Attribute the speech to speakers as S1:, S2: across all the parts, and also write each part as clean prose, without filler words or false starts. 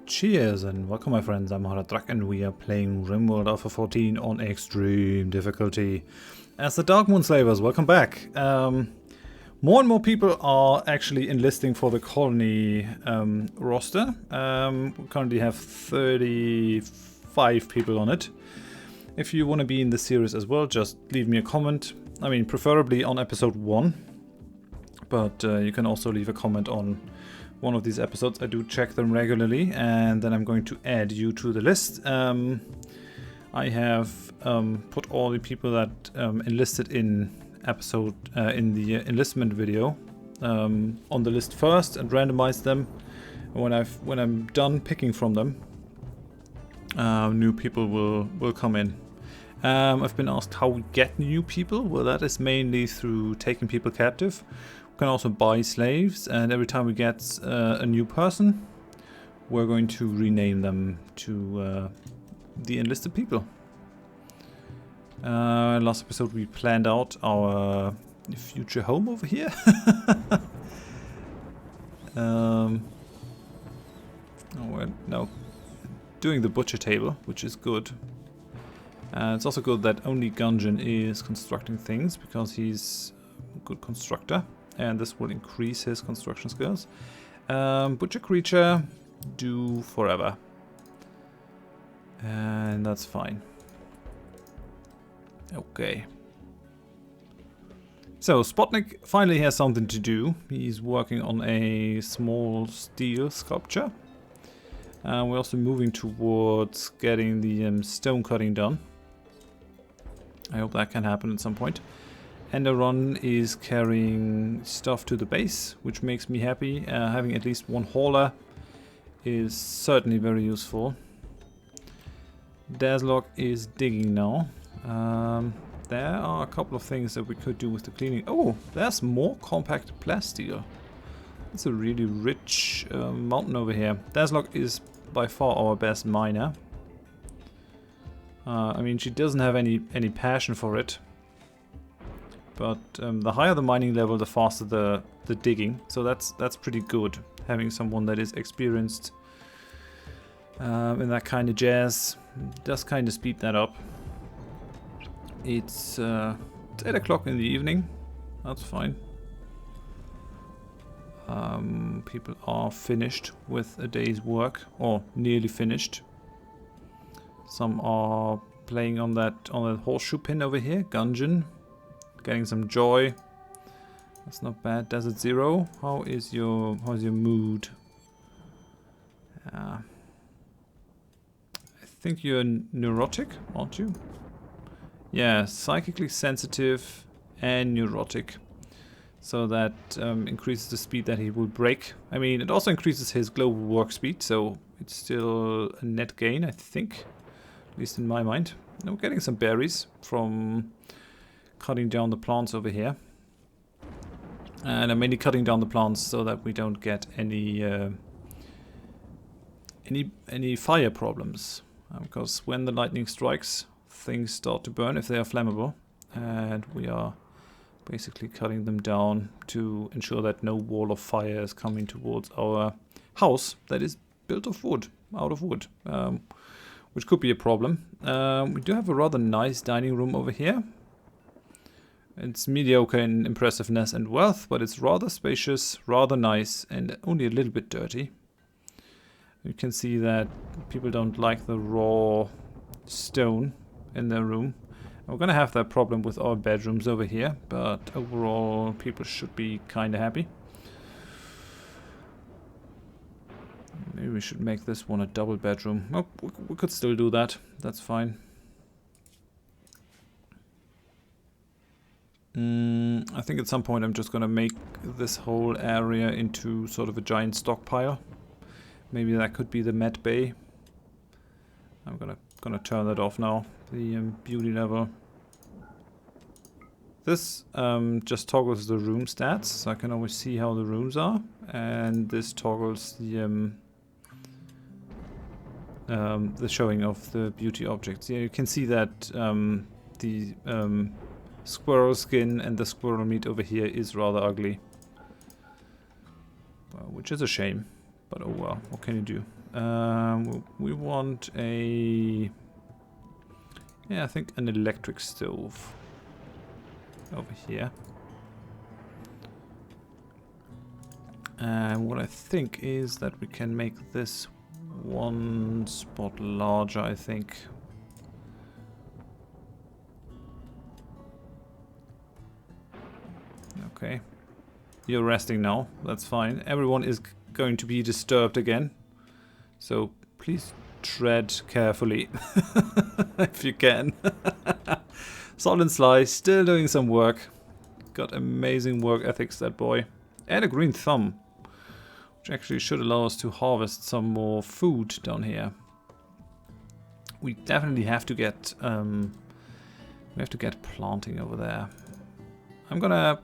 S1: Cheers and welcome my friends, I'm Horath Drak and we are playing Rimworld Alpha 14 on extreme difficulty as the Darkmoon Slavers. Welcome back. More and more people are actually enlisting for the colony roster. We currently have 35 people on it. If you want to be in the series as well, just leave me a comment. I mean, preferably on episode 1. But you can also leave a comment on one of these episodes. I do check them regularly, and then I'm going to add you to the list. I have put all the people that enlisted in in the enlistment video on the list first and randomized them. And when I'm done picking from them, new people will come in. I've been asked how we get new people. Well, that is mainly through taking people captive. We can also buy slaves, and every time we get a new person, we're going to rename them to the enlisted people. Last episode we planned out our future home over here. Oh, well, no, doing the butcher table, which is good. It's also good that only Gungeon is constructing things because he's a good constructor. And this will increase his construction skills. Butcher creature, do forever. And that's fine. Okay. So, Spotnik finally has something to do. He's working on a small steel sculpture. We're also moving towards getting the stone cutting done. I hope that can happen at some point. Enderon is carrying stuff to the base, which makes me happy. Having at least one hauler is certainly very useful. Dazlock is digging now. There are a couple of things that we could do with the cleaning. Oh, there's more compact plasteel. It's a really rich mountain over here. Dazlock is by far our best miner. I mean, she doesn't have any passion for it. But the higher the mining level, the faster the digging. So that's pretty good. Having someone that is experienced in that kind of jazz does kind of speed that up. It's 8 o'clock in the evening. That's fine. People are finished with a day's work, or nearly finished. Some are playing on that horseshoe pin over here, Gungeon. Getting some joy. That's not bad. Desert Zero, how's your mood? I think you're neurotic, aren't you? Yeah, psychically sensitive and neurotic. So that increases the speed that he will break. I mean, it also increases his global work speed, so it's still a net gain, I think. At least in my mind. Now we're getting some berries from cutting down the plants over here, and I'm mainly cutting down the plants so that we don't get any fire problems, because when the lightning strikes, things start to burn if they are flammable, and we are basically cutting them down to ensure that no wall of fire is coming towards our house that is built of wood, out of wood, which could be a problem. We do have a rather nice dining room over here. It's mediocre in impressiveness and wealth, but it's rather spacious, rather nice, and only a little bit dirty. You can see that people don't like the raw stone in their room. We're gonna have that problem with our bedrooms over here, but overall people should be kinda happy. Maybe we should make this one a double bedroom. Oh, we could still do that. That's fine. I think at some point I'm just gonna make this whole area into sort of a giant stockpile. Maybe that could be the med bay. I'm gonna turn that off now. The beauty level. This just toggles the room stats, so I can always see how the rooms are, and this toggles the showing of the beauty objects. Yeah, you can see that the squirrel skin and the squirrel meat over here is rather ugly, which is a shame, but oh well, what can you do? We want a... Yeah, I think an electric stove. Over here. And what I think is that we can make this one spot larger, I think. Okay. You're resting now. That's fine. Everyone is going to be disturbed again. So please tread carefully. If you can. Salt and Sly still doing some work. Got amazing work ethics, that boy. And a green thumb. Which actually should allow us to harvest some more food down here. We definitely have to get planting over there. I'm gonna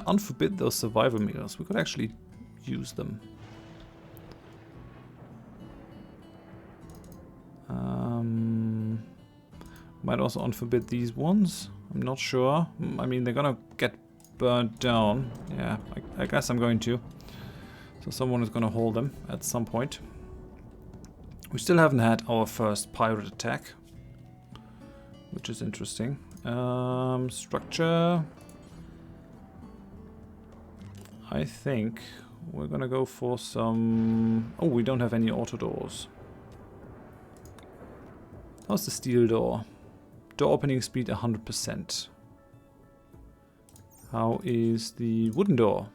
S1: unforbid those survivor meals. We could actually use them. Might also unforbid these ones. I'm not sure. I mean, they're gonna get burnt down. Yeah, I guess I'm going to. So someone is gonna hold them at some point. We still haven't had our first pirate attack, which is interesting. Structure. I think we're gonna go for some... Oh, we don't have any auto doors. How's the steel door? Door opening speed 100%. How is the wooden door?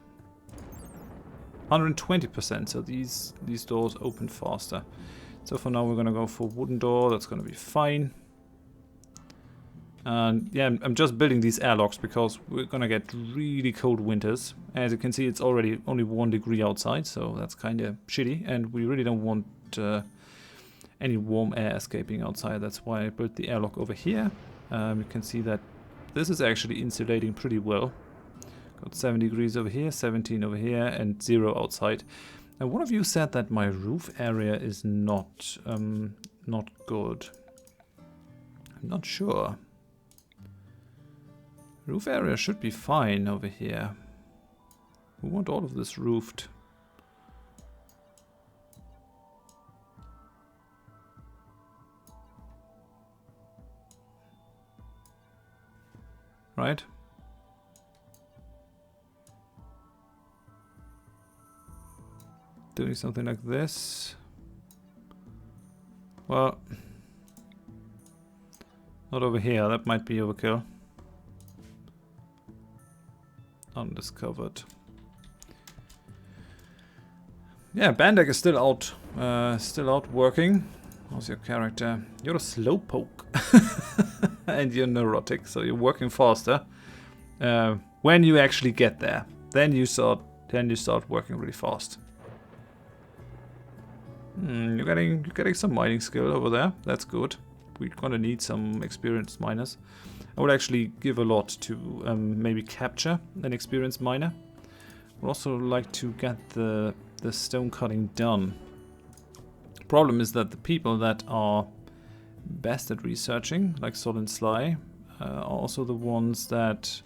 S1: 120%, so these doors open faster. So for now we're gonna go for wooden door, that's gonna be fine. And yeah, I'm just building these airlocks because we're gonna get really cold winters. As you can see, it's already only 1 degree outside, so that's kind of shitty, and we really don't want any warm air escaping outside. That's why I built the airlock over here. You can see that this is actually insulating pretty well. Got 7 degrees over here, 17 over here, and 0 outside. Now, one of you said that my roof area is not good. I'm not sure. Roof area should be fine over here. We want all of this roofed. Right? Doing something like this. Well, not over here, that might be overkill. Undiscovered. Yeah, Bandek is still out working. How's your character? You're a slowpoke. And you're neurotic, so you're working faster. When you actually get there, then you start working really fast. You're getting some mining skill over there. That's good. We're gonna need some experienced miners. I would actually give a lot to maybe capture an experienced miner. Would also like to get the stone cutting done. Problem is that the people that are best at researching, like Sol and Sly, are also the ones that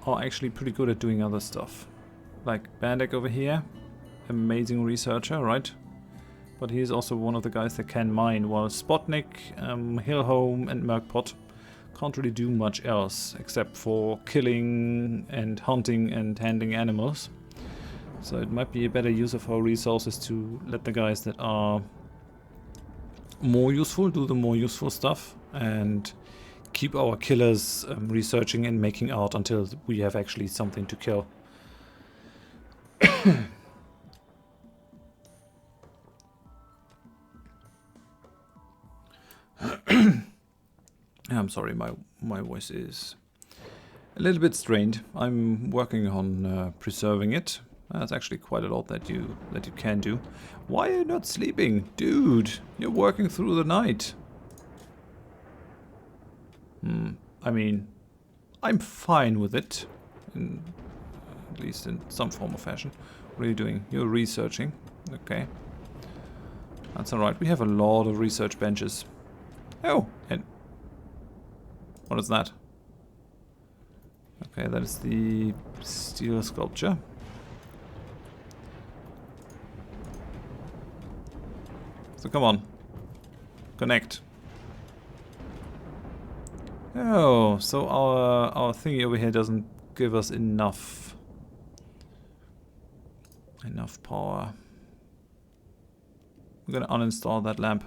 S1: are actually pretty good at doing other stuff. Like Bandek over here, amazing researcher, right? But he is also one of the guys that can mine, while Spotnik, Hillhome and Merkpot can't really do much else except for killing and hunting and handling animals. So it might be a better use of our resources to let the guys that are more useful do the more useful stuff, and keep our killers researching and making art until we have actually something to kill. I'm sorry, my voice is a little bit strained. I'm working on preserving it. That's actually quite a lot that you can do. Why are you not sleeping? Dude, you're working through the night. I mean, I'm fine with it. At least in some form or fashion. What are you doing? You're researching. Okay. That's alright. We have a lot of research benches. Oh, and what is that? Okay, that is the steel sculpture. So come on. Connect. Oh, so our thingy over here doesn't give us enough power. We're gonna uninstall that lamp.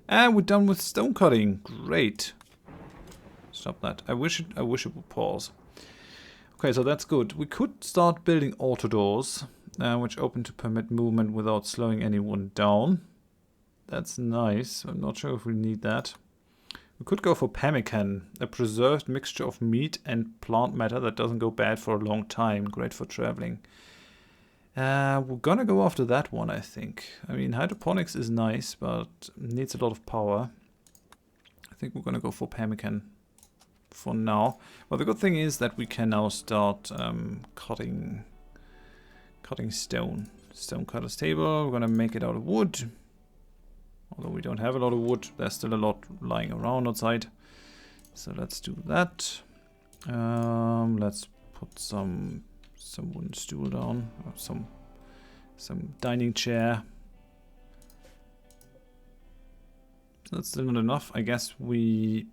S1: And we're done with stone cutting. Great. Stop that. I wish it would pause. Okay, so that's good. We could start building auto doors, which open to permit movement without slowing anyone down. That's nice. I'm not sure if we need that. We could go for pemmican, a preserved mixture of meat and plant matter that doesn't go bad for a long time. Great for traveling. We're gonna go after that one, I think. I mean, hydroponics is nice, but needs a lot of power. I think we're gonna go for pemmican for now. Well, the good thing is that we can now start cutting stone. Stone cutter's table. We're gonna make it out of wood. Although we don't have a lot of wood, there's still a lot lying around outside. So let's do that. Let's put some wooden stool down, or some dining chair. That's still not enough. I guess I'm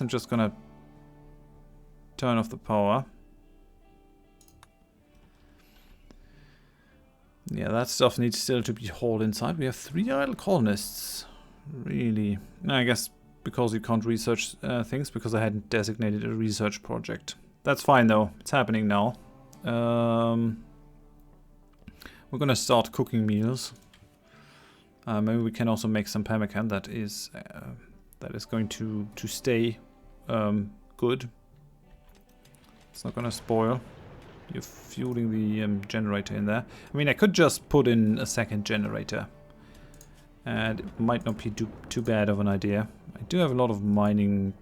S1: just gonna turn off the power. Yeah, that stuff needs still to be hauled inside. We have 3 idle colonists. Really? I guess because you can't research things, because I hadn't designated a research project. That's fine though. It's happening now. We're gonna start cooking meals. Maybe we can also make some pemmican that is going to stay good. It's not gonna spoil. You're fueling the generator in there. I mean, I could just put in a second generator, and it might not be too bad of an idea. I do have a lot of mining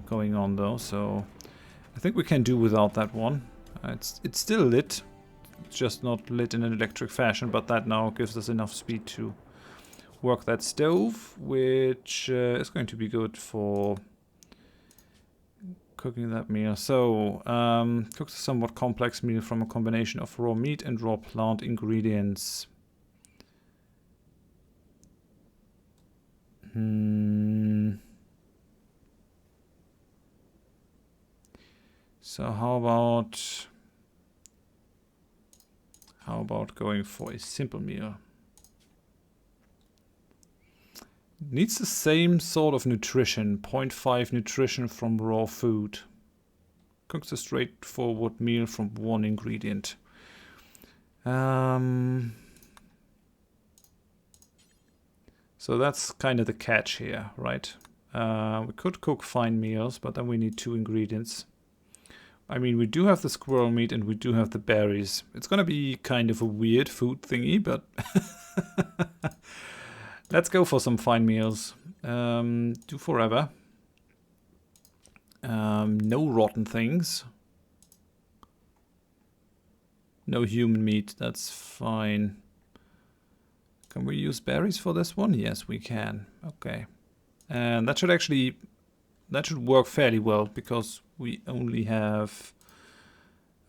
S1: going on though, so I think we can do without that one. It's still lit. It's just not lit in an electric fashion, but that now gives us enough speed to work that stove, which is going to be good for cooking that meal. So, cooked a somewhat complex meal from a combination of raw meat and raw plant ingredients. So how about going for a simple meal? Needs the same sort of nutrition, 0.5 nutrition from raw food. Cooks a straightforward meal from 1 ingredient. So that's kind of the catch here, right? We could cook fine meals, but then we need 2 ingredients. I mean, we do have the squirrel meat and we do have the berries. It's gonna be kind of a weird food thingy, but let's go for some fine meals. Do forever. No rotten things. No human meat, that's fine. Can we use berries for this one? Yes, we can. Okay. And that should work fairly well, because we only have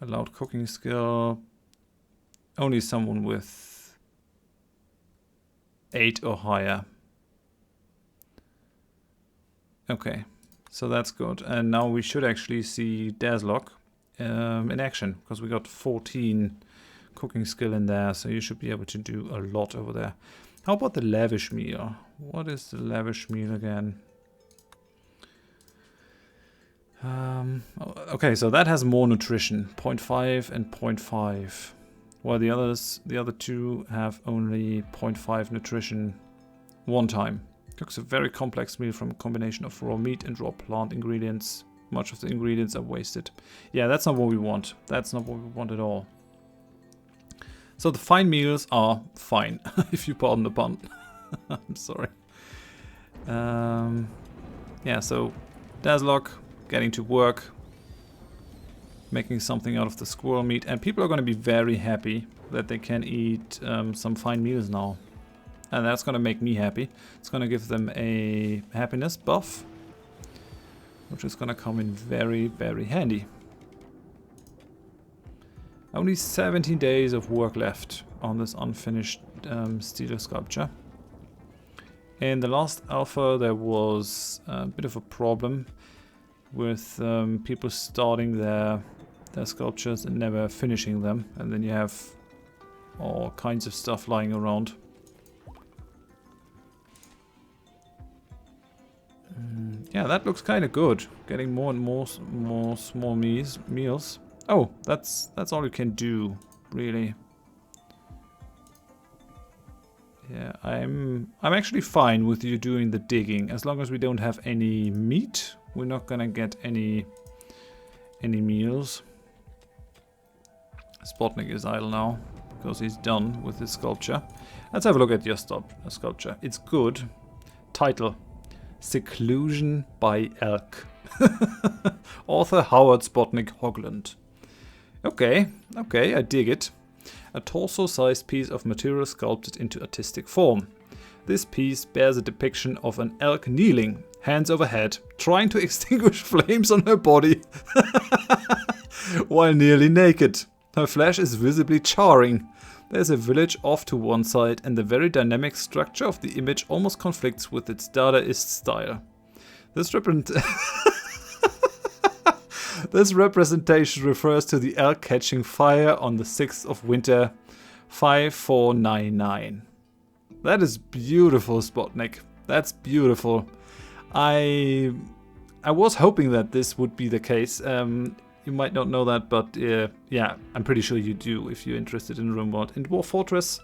S1: allowed cooking skill. Only someone with 8 or higher. Okay, so that's good. And now we should actually see Dazlock in action, because we got 14 cooking skill in there, so you should be able to do a lot over there. How about the lavish meal? What is the lavish meal again? Okay, so that has more nutrition, 0.5 and 0.5. While the other two have only 0.5 nutrition one time. Cooks a very complex meal from a combination of raw meat and raw plant ingredients. Much of the ingredients are wasted. Yeah, that's not what we want. That's not what we want at all. So the fine meals are fine, if you pardon the pun. I'm sorry. Yeah, so Dazlock getting to work, making something out of the squirrel meat, and people are going to be very happy that they can eat some fine meals now. And that's going to make me happy. It's going to give them a happiness buff, which is going to come in very, very handy. Only 17 days of work left on this unfinished steel sculpture. In the last alpha there was a bit of a problem with people starting their sculptures and never finishing them, and then you have all kinds of stuff lying around. Yeah, that looks kind of good. Getting more and more small meals. Oh, that's all you can do, really. Yeah, I'm actually fine with you doing the digging as long as we don't have any meat. We're not gonna get any meals. Spotnik is idle now because he's done with his sculpture. Let's have a look at your sculpture. It's good. Title: Seclusion by Elk. Author Howard Spotnik Hogland. Okay, I dig it. A torso-sized piece of material sculpted into artistic form. This piece bears a depiction of an elk kneeling, hands over head, trying to extinguish flames on her body while nearly naked. Her flesh is visibly charring. There's a village off to one side, and the very dynamic structure of the image almost conflicts with its Dadaist style. This representation refers to the elk catching fire on the 6th of winter, 5499. That is beautiful, Spotnik. That's beautiful. I was hoping that this would be the case. You might not know that, but yeah, I'm pretty sure you do if you're interested in Rimworld. In Dwarf Fortress,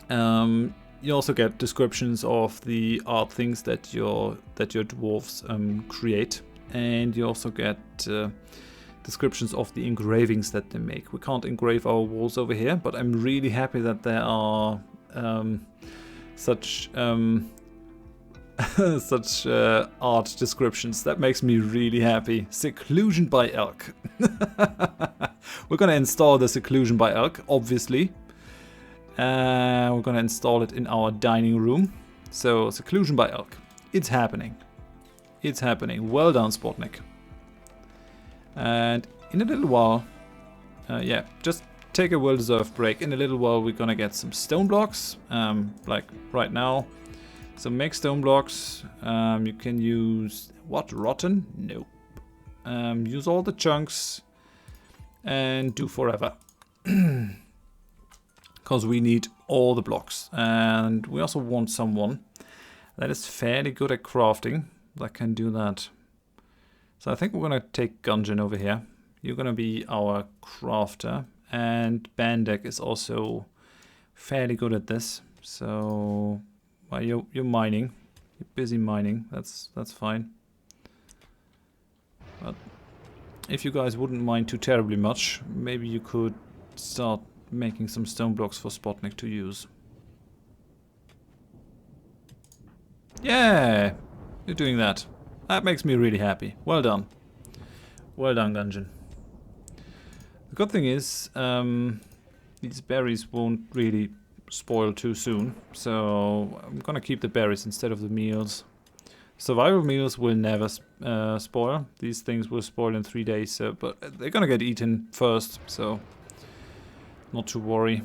S1: you also get descriptions of the art things that your dwarves create. And you also get descriptions of the engravings that they make. We can't engrave our walls over here, but I'm really happy that there are such art descriptions. That makes me really happy. Seclusion by Elk. We're gonna install the Seclusion by Elk, obviously. We're gonna install it in our dining room. So, Seclusion by Elk. It's happening. It's happening. Well done, Spotnik. And in a little while, yeah, just take a well-deserved break. In a little while, we're gonna get some stone blocks, like right now. So make stone blocks. You can use what? Rotten? Nope. Use all the chunks and do forever, because we need all the blocks. And we also want someone that is fairly good at crafting that can do that. So I think we're gonna take Gungeon over here. You're gonna be our crafter, and Bandek is also fairly good at this. So well, you're mining. You're busy mining. That's fine. But if you guys wouldn't mind too terribly much, maybe you could start making some stone blocks for Spotnik to use. Yeah! You're doing that. That makes me really happy. Well done. Well done, Gungeon. The good thing is, these berries won't really spoil too soon. So I'm gonna keep the berries instead of the meals. Survival meals will never spoil. These things will spoil in 3 days, but they're gonna get eaten first, so not to worry.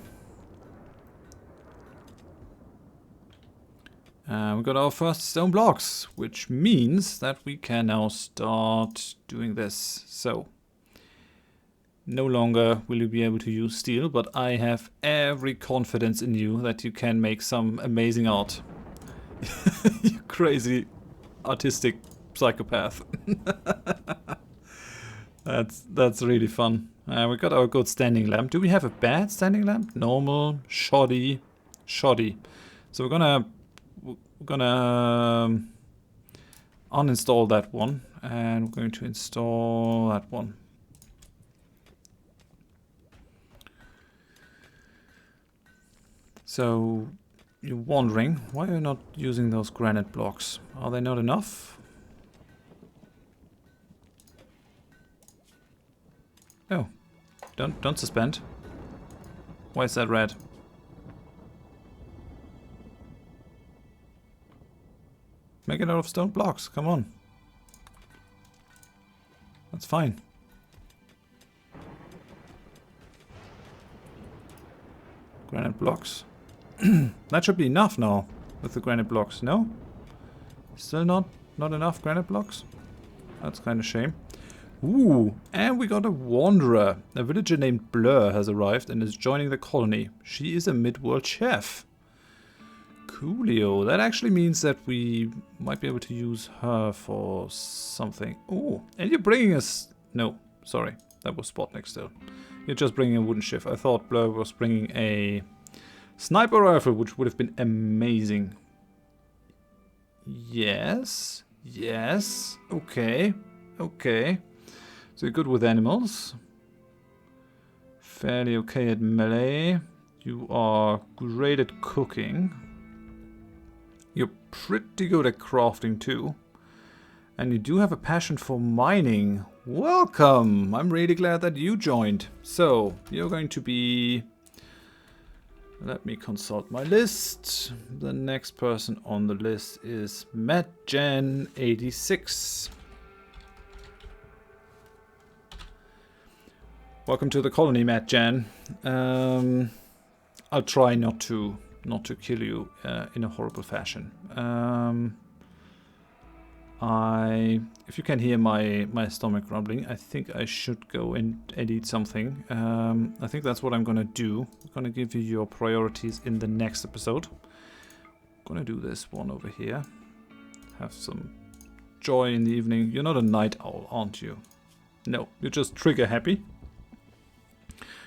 S1: We got our first stone blocks, which means that we can now start doing this. So, no longer will you be able to use steel, but I have every confidence in you that you can make some amazing art. You crazy artistic psychopath. That's really fun. We got our good standing lamp. Do we have a bad standing lamp? Normal, shoddy. So we're gonna uninstall that one, and we're going to install that one. So you're wondering why you're not using those granite blocks. Are they not enough? Oh, don't suspend. Why is that red? Make it out of stone blocks, come on. That's fine. Granite blocks. That should be enough now with the granite blocks, no? Still not enough granite blocks? That's kind of shame. Ooh, and we got a wanderer. A villager named Blur has arrived and is joining the colony. She is a mid-world chef. Coolio. That actually means that we might be able to use her for something. Oh, and you're bringing us... No, sorry. That was Spotnik still. You're just bringing a wooden shift. I thought Blur was bringing a sniper rifle, which would have been amazing. Yes. Yes. Okay. Okay. So you're good with animals. Fairly okay at melee. You are great at cooking. You're pretty good at crafting too. And you do have a passion for mining. Welcome! I'm really glad that you joined. So, you're going to be... Let me consult my list. The next person on the list is MattGen86. Welcome to the colony, MattGen. I'll try not to kill you in a horrible fashion. If you can hear my stomach rumbling, I think I should go and eat something. I think that's what I'm gonna do. I'm gonna give you your priorities in the next episode. I'm gonna do this one over here. Have some joy in the evening. You're not a night owl, aren't you? No, you're just trigger happy.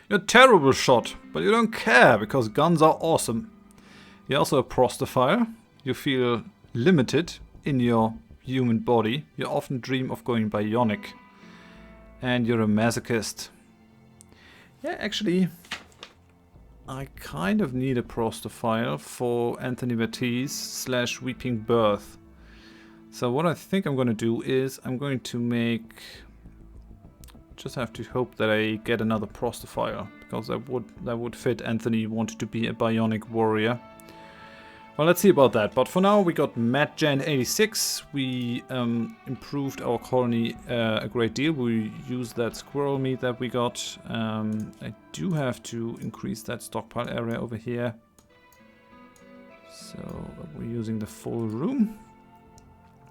S1: You're a terrible shot, but you don't care because guns are awesome. You're also a prostophile. You feel limited in your human body. You often dream of going bionic. And you're a masochist. Yeah, actually, I kind of need a prostophile for Anthony Baptiste / Weeping Birth. So what I think I'm going to do is I'm going to make... Just have to hope that I get another prostophile, because that would fit. Anthony wanted to be a bionic warrior. Well, let's see about that. But for now, we got MattGen86. We improved our colony a great deal. We used that squirrel meat that we got. I do have to increase that stockpile area over here. So we're using the full room.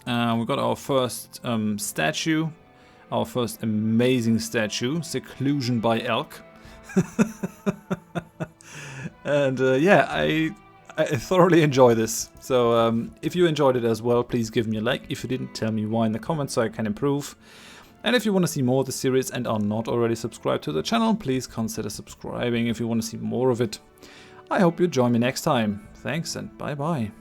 S1: We got our first statue. Our first amazing statue, Seclusion by Elk. And yeah, I thoroughly enjoy this. So if you enjoyed it as well, please give me a like. If you didn't, tell me why in the comments so I can improve. And if you want to see more of the series and are not already subscribed to the channel, please consider subscribing if you want to see more of it. I hope you join me next time. Thanks and bye bye.